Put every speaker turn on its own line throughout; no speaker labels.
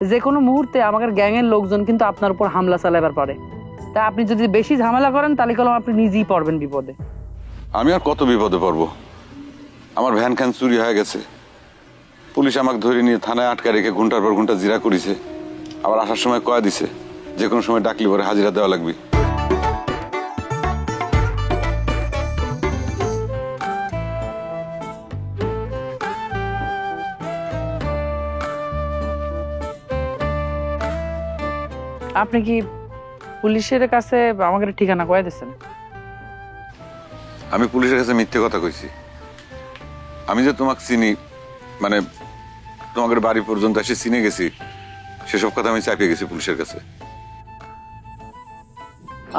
যে কোনো মুহূর্তে আমাদের গ্যাংয়ের লোকজন কিন্তু আপনার উপর হামলা চালাবার পারে। তা আপনি যদি বেশি ঝামেলা করেন তাহলে কলম আপনি নিজেই পড়বেন বিপদে।
আমি আর কত বিপদে পড়বো? আমার ভ্যান খ্যান চুরি হয়ে গেছে, পুলিশ আমাকে ধরে নিয়ে থানায় আটকা রেখে ঘন্টার পর ঘন্টা জিরা করেছে, আবার আসার সময় কয়া দিছে যে কোনো সময় ডাকলি পরে হাজিরা দেওয়া লাগবে।
আপনি কি পুলিশের কাছে আমাদের ঠিকানা কয়ে দিচ্ছেন?
আমি পুলিশের কাছে মিথ্যে কথা কইছি। আমি যে তোমাকে চিনি, মানে তোমাদের বাড়ি পর্যন্ত এসে চিনে গেছি, সেসব কথা আমি চাপিয়ে গেছি পুলিশের কাছে।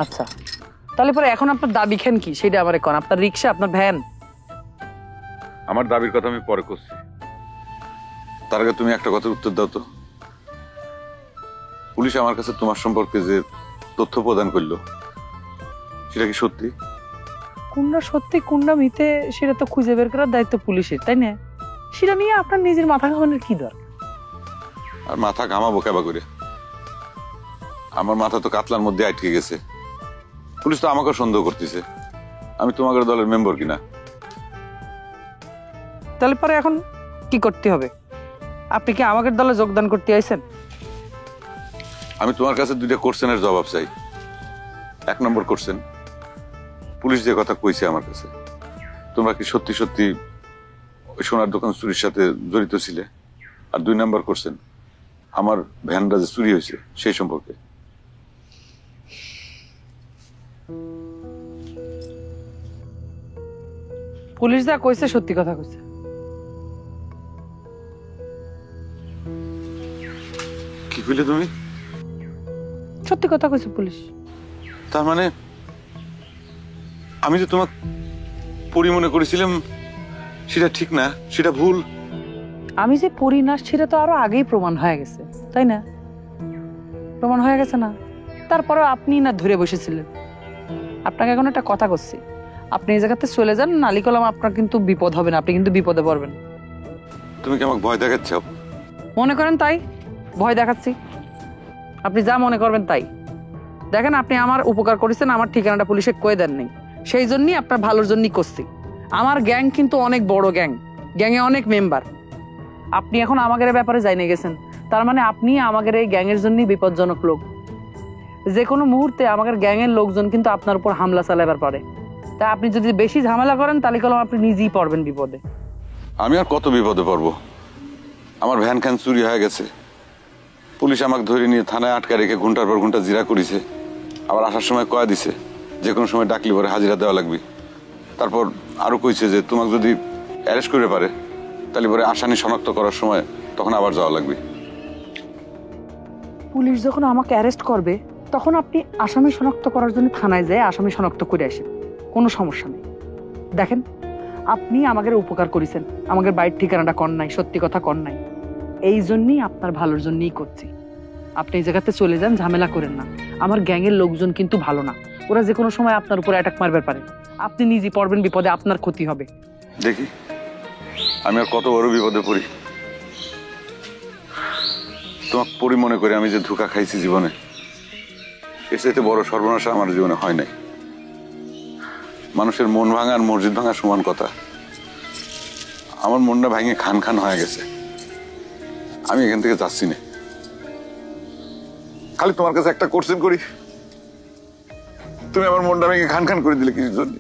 আচ্ছা, তাহলে পরে এখন আপনার দাবি খান কি সেটা আমার কোন? আপনার রিক্সা, আপনার ভ্যান?
আমার দাবির কথা আমি পরে করছি, তার আগে তুমি একটা কথার উত্তর দাও তো। পুলিশ আমার কাছে তোমার সম্পর্কে যে তথ্য প্রদান করলো সেটা কি সত্যি?
কোনটা সত্যি কোনটা মিথ্যে সেটা তো খুঁজে বের করার দায়িত্ব পুলিশের, তাই না? সেটা নিয়ে আপনার নিজের মাথা ঘামানোর কি দরকার?
আর মাথা ঘামাবো কেবা করে? আমার মাথা তো কাতলার মধ্যে আটকে গেছে। পুলিশ তো আমাকে সন্দেহ করতেছে আমি তোমাদের দলের মেম্বার কিনা।
তাহলে পরে এখন কি করতে হবে? আপনি কি আমাদের দলে যোগদান করতে আইছেন?
আমি তোমার কাছে দুইটা কোশ্চেনের জবাব চাই। এক নম্বর কোশ্চেন, পুলিশ যে কথা কইছে আমার কাছে, তোমরা কি সত্যি সত্যি ওই সোনার দোকান চুরির সাথে জড়িত ছিলে? আর দুই নম্বর কোশ্চেন, আমার ভ্যানটা যে চুরি হয়েছে সেই সম্পর্কে।
পুলিশ যা কইছে সত্যি কথা কইছে।
কি কইলে তুমি?
সত্যি কথা কইছে পুলিশ।
তার মানে আমি যে তোমাকে পরি মনে করেছিলাম সেটা ঠিক না, সেটা ভুল।
আমি যে পড়ি না সেটা তো আরো আগেই প্রমাণ হয়ে গেছে, তাই না? প্রমাণ হয়ে গেছে না? তারপরে আপনি না ধরে বসেছিলেন। আপনাকে এখন একটা কথা করছি, আপনি এই জায়গাতে চলে যান, নালি কলম আপনার কিন্তু বিপদ হবে না, আপনি কিন্তু বিপদে পড়বেন।
তুমি কি আমাকে ভয় দেখাচ্ছ?
মনে করেন তাই ভয় দেখাচ্ছি? আপনি যা মনে করবেন তাই। দেখেন, আপনি আমার উপকার করেছেন, আমার ঠিকানাটা পুলিশে কয়ে দেন নাই, সেই জন্যই আপনার ভালোর জন্যই করছি। আমার গ্যাং কিন্তু অনেক বড় গ্যাং, গ্যাংয়ে অনেক মেম্বার। আপনি এখন আমাদের ব্যাপারে জানিয়ে গেছেন, তার মানে আপনি আমাদের এই গ্যাংয়ের জন্যই বিপজ্জনক লোক। যে কোনো মুহূর্তে আমাদের গ্যাংয়ের লোকজন কিন্তু আপনার উপর হামলা চালাবার পারে। তা আপনি যদি বেশি ঝামেলা করেন তাহলে কলম আপনি নিজেই পড়বেন বিপদে।
আমি আর কত বিপদে পড়বো? আমার ভ্যান খ্যান চুরি হয়ে গেছে, পুলিশ আমাকে ধরে নিয়ে থানায় আটকা রেখে ঘন্টার পর ঘন্টা জিরা করেছে, আবার আসার সময় কয়া দিছে যে কোনো সময় ডাকলি পরে হাজিরা দেওয়া লাগবে। তারপর আরো কইছে যে তোমাকে যদি অ্যারেস্ট করে পারে তাহলে পরে আসামি শনাক্ত করার সময় তখন আবার যাওয়া লাগবে।
পুলিশ যখন আমাকে অ্যারেস্ট করবে তখন আপনি আসামি শনাক্ত করার জন্য থানায় যায় আসামি শনাক্ত করে আসেন, কোনো সমস্যা নেই। দেখেন, আপনি আমাদের উপকার করেছেন, আমাদের বাড়ির ঠিকানাটা কর নাই, সত্যি কথা কর নাই, এই জন্যই আপনার ভালোর জন্যই করছি। আপনি এই জায়গাতে চলে যান, ঝামেলা করেন না। আমার গ্যাংয়ের লোকজন কিন্তু ভালো না, ওরা যে কোনো সময় আপনার উপরে অ্যাটাক মারবে পারে, আপনি নিজে পড়বেন বিপদে, আপনার ক্ষতি হবে।
দেখি আমি আর কত বড় বিপদে পড়ি। তোমাকে পরি মনে করে আমি যে ধোঁকা খাইছি জীবনে, এর চাইতে বড় সর্বনাশ আমার জীবনে হয় নাই। মানুষের মন ভাঙা আর মসজিদ ভাঙা সমান কথা। আমার মনটা ভাঙে খান খান হয়ে গেছে, আমি এখান থেকে যাচ্ছি না। খালি তোমার কাছে একটা কোশ্চেন করি, তুমি আমার মনটা ভেঙে খান খান করে দিলে কিছুর জন্য?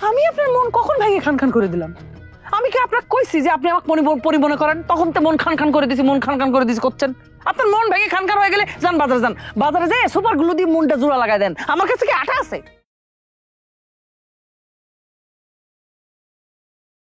আমি আপনার মন কখন ভেঙে খান খান করে দিলাম? আমি কি আপনাকে কইছি যে আপনি আমাকে পরি মনে করেন? তখন তো মন খান খান করে দিছি, মন খান খান করে দিছি করছেন। আপনার মন ভেঙে খান খান হয়ে গেলে যান বাজারে, যান বাজারে যেয়ে সুপার গ্লু দিয়ে মনটা জোড়া লাগাই দেন। আমার কাছে কি আটা আছে?